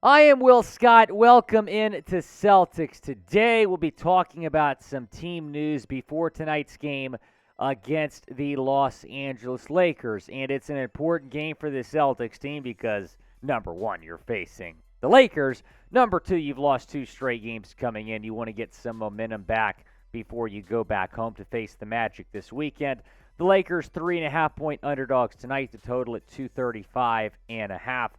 I am Will Scott. Welcome in to Celtics. Today we'll be talking about some team news before tonight's game against the Los Angeles Lakers. And it's an important game for the Celtics team because, number one, you're facing the Lakers. Number two, you've lost 2 straight games coming in. You want to get some momentum back before you go back home to face the Magic this weekend. The Lakers 3.5-point underdogs tonight, the total at 235.5.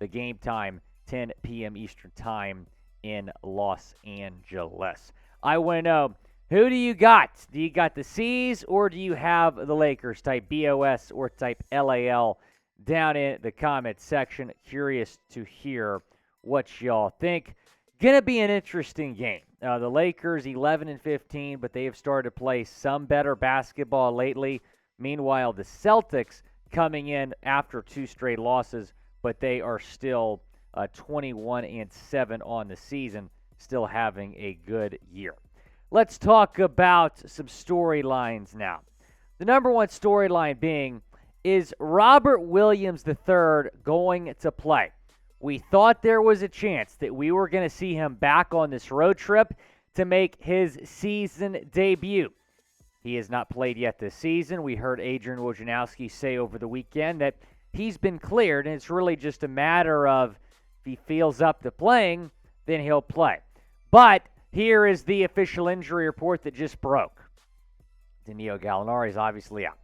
The game time 10 p.m. Eastern Time in Los Angeles. I want to know, who do you got? Do you got the C's or do you have the Lakers? Type BOS or type LAL down in the comments section. Curious to hear what y'all think. Gonna be an interesting game. The Lakers 11-15, but they have started to play some better basketball lately. Meanwhile, the Celtics coming in after 2 straight losses, but they are still 21-7 on the season, still having a good year. Let's talk about some storylines now. The number one storyline being, is Robert Williams III going to play? We thought there was a chance that we were going to see him back on this road trip to make his season debut. He has not played yet this season. We heard Adrian Wojnarowski say over the weekend that he's been cleared, and it's really just a matter of if he feels up to playing, then he'll play. But here is the official injury report that just broke. Danilo Gallinari is obviously out.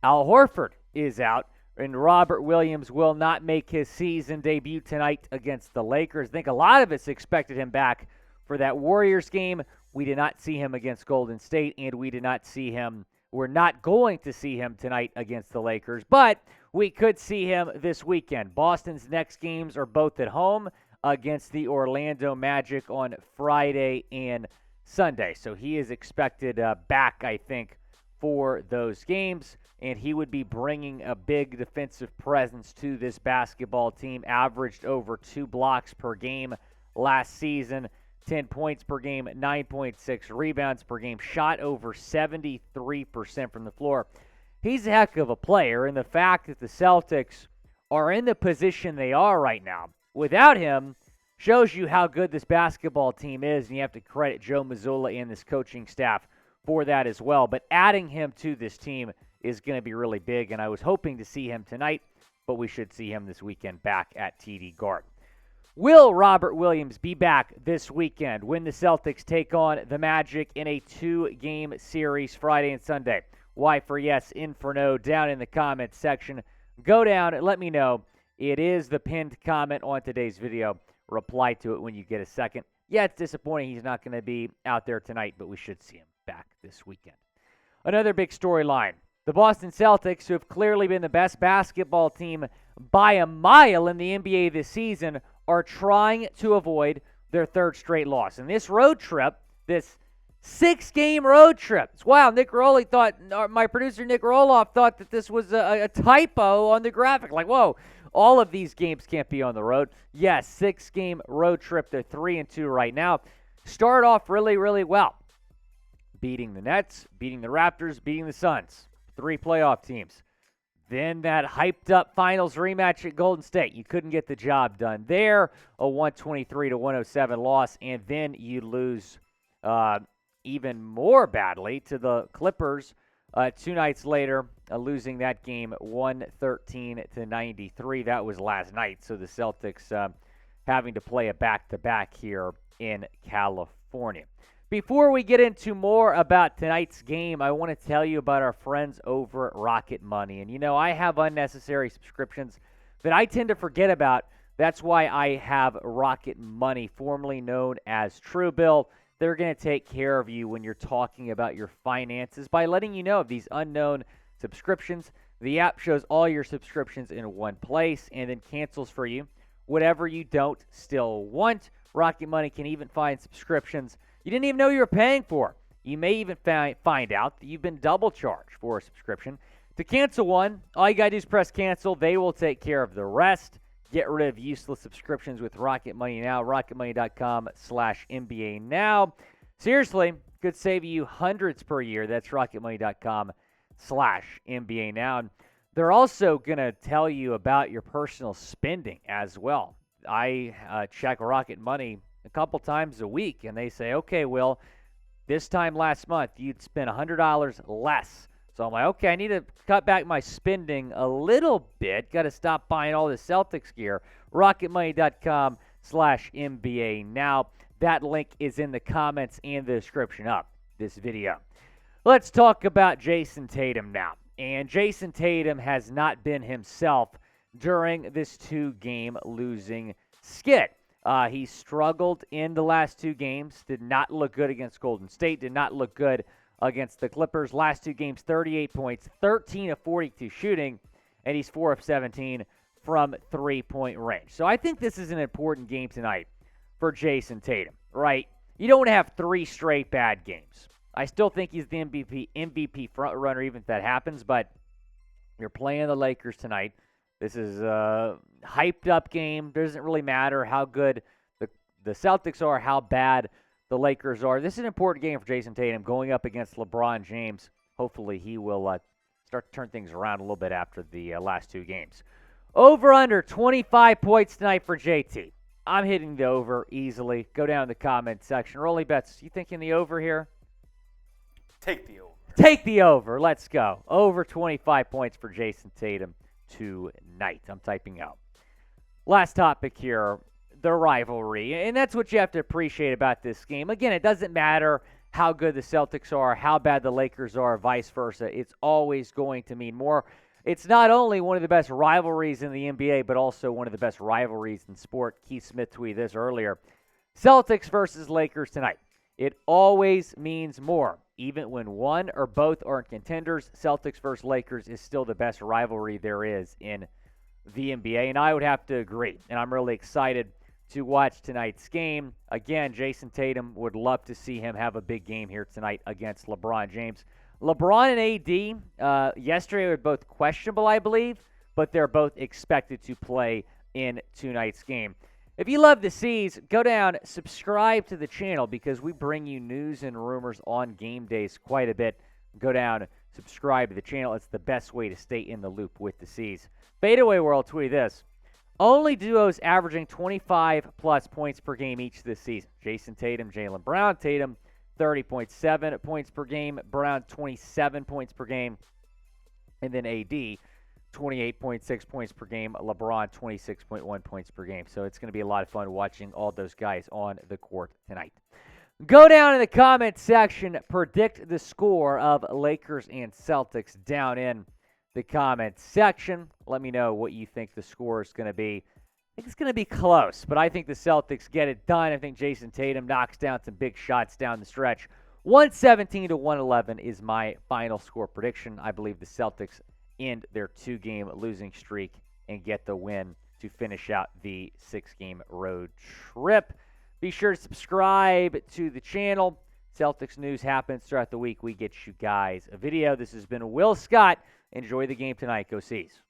Al Horford is out, and Robert Williams will not make his season debut tonight against the Lakers. I think a lot of us expected him back for that Warriors game. We did not see him against Golden State, and we're not going to see him tonight against the Lakers, but we could see him this weekend. Boston's next games are both at home against the Orlando Magic on Friday and Sunday. So he is expected back, I think, for those games, and he would be bringing a big defensive presence to this basketball team. Averaged over 2 blocks per game last season, 10 points per game, 9.6 rebounds per game, shot over 73% from the floor. He's a heck of a player, and the fact that the Celtics are in the position they are right now without him shows you how good this basketball team is, and you have to credit Joe Mazzulla and this coaching staff for that as well. But adding him to this team is going to be really big, and I was hoping to see him tonight, but we should see him this weekend back at TD Garden. Will Robert Williams be back this weekend when the Celtics take on the Magic in a 2-game series Friday and Sunday? Y for yes, in for no, down in the comments section. Go down and let me know. It is the pinned comment on today's video. Reply to it when you get a second. Yeah, it's disappointing he's not going to be out there tonight, but we should see him back this weekend. Another big storyline. The Boston Celtics, who have clearly been the best basketball team by a mile in the NBA this season, are trying to avoid their 3rd straight loss. And this road trip, this 6-game road trip. It's wild. My producer Nick Roloff thought that this was a typo on the graphic. Like, whoa, all of these games can't be on the road. Yes, 6-game road trip. They're 3-2 right now. Start off really, really well. Beating the Nets, beating the Raptors, beating the Suns. 3 playoff teams. Then that hyped-up finals rematch at Golden State. You couldn't get the job done there. A 123-107 loss, and then you lose even more badly to the Clippers 2 nights later, losing that game 113-93. That was last night, so the Celtics having to play a back-to-back here in California. Before we get into more about tonight's game, I want to tell you about our friends over at Rocket Money. And, I have unnecessary subscriptions that I tend to forget about. That's why I have Rocket Money, formerly known as Truebill. They're going to take care of you when you're talking about your finances by letting you know of these unknown subscriptions. The app shows all your subscriptions in one place and then cancels for you whatever you don't still want. Rocket Money can even find subscriptions you didn't even know you were paying for. You may even find out that you've been double charged for a subscription. To cancel one, all you got to do is press cancel. They will take care of the rest. Get rid of useless subscriptions with Rocket Money now. RocketMoney.com/NBA now. Seriously, could save you hundreds per year. That's RocketMoney.com/NBA now. And they're also going to tell you about your personal spending as well. I check Rocket Money a couple times a week, and they say, okay, Will, this time last month you'd spend $100 less. So I'm like, okay, I need to cut back my spending a little bit. Got to stop buying all this Celtics gear. RocketMoney.com/NBA. Now, that link is in the comments and the description of this video. Let's talk about Jayson Tatum now. And Jayson Tatum has not been himself during this 2-game losing skid. He struggled in the last 2 games, did not look good against Golden State, did not look good against the Clippers. Last 2 games, 38 points, 13 of 42 shooting, and he's 4 of 17 from three-point range. So I think this is an important game tonight for Jayson Tatum, right? You don't want to have 3 straight bad games. I still think he's the MVP front runner even if that happens, but you're playing the Lakers tonight. This is a hyped-up game. Doesn't really matter how good the Celtics are, how bad the Lakers are. This is an important game for Jayson Tatum going up against LeBron James. Hopefully he will start to turn things around a little bit after the last 2 games. Over under 25 points tonight for JT. I'm hitting the over easily. Go down in the comment section. Rolly bets, you thinking the over here? Take the over. Take the over. Let's go. Over 25 points for Jayson Tatum tonight. I'm typing out. Last topic here, the rivalry. And that's what you have to appreciate about this game. Again, it doesn't matter how good the Celtics are, how bad the Lakers are, vice versa. It's always going to mean more. It's not only one of the best rivalries in the NBA, but also one of the best rivalries in sport. Keith Smith tweeted this earlier. Celtics versus Lakers tonight. It always means more. Even when one or both are contenders, Celtics versus Lakers is still the best rivalry there is in the NBA, and I would have to agree. And I'm really excited to watch tonight's game. Again, Jayson Tatum, would love to see him have a big game here tonight against LeBron James. LeBron and AD yesterday were both questionable, I believe, but they're both expected to play in tonight's game. If you love the C's, go down, subscribe to the channel because we bring you news and rumors on game days quite a bit. Go down, subscribe to the channel. It's the best way to stay in the loop with the C's. Fadeaway World tweeted this. Only duos averaging 25-plus points per game each this season. Jayson Tatum, Jaylen Brown. Tatum, 30.7 points per game. Brown, 27 points per game. And then AD, 28.6 points per game. LeBron, 26.1 points per game. So it's going to be a lot of fun watching all those guys on the court tonight. Go down in the comment section. Predict the score of Lakers and Celtics down in the comment section. Let me know what you think the score is going to be. I think it's going to be close, but I think the Celtics get it done. I think Jayson Tatum knocks down some big shots down the stretch. 117-111 is my final score prediction. I believe the Celtics end their 2-game losing streak and get the win to finish out the 6-game road trip. Be sure to subscribe to the channel. Celtics news happens throughout the week. We get you guys a video. This has been Will Scott. Enjoy the game tonight. Go C's.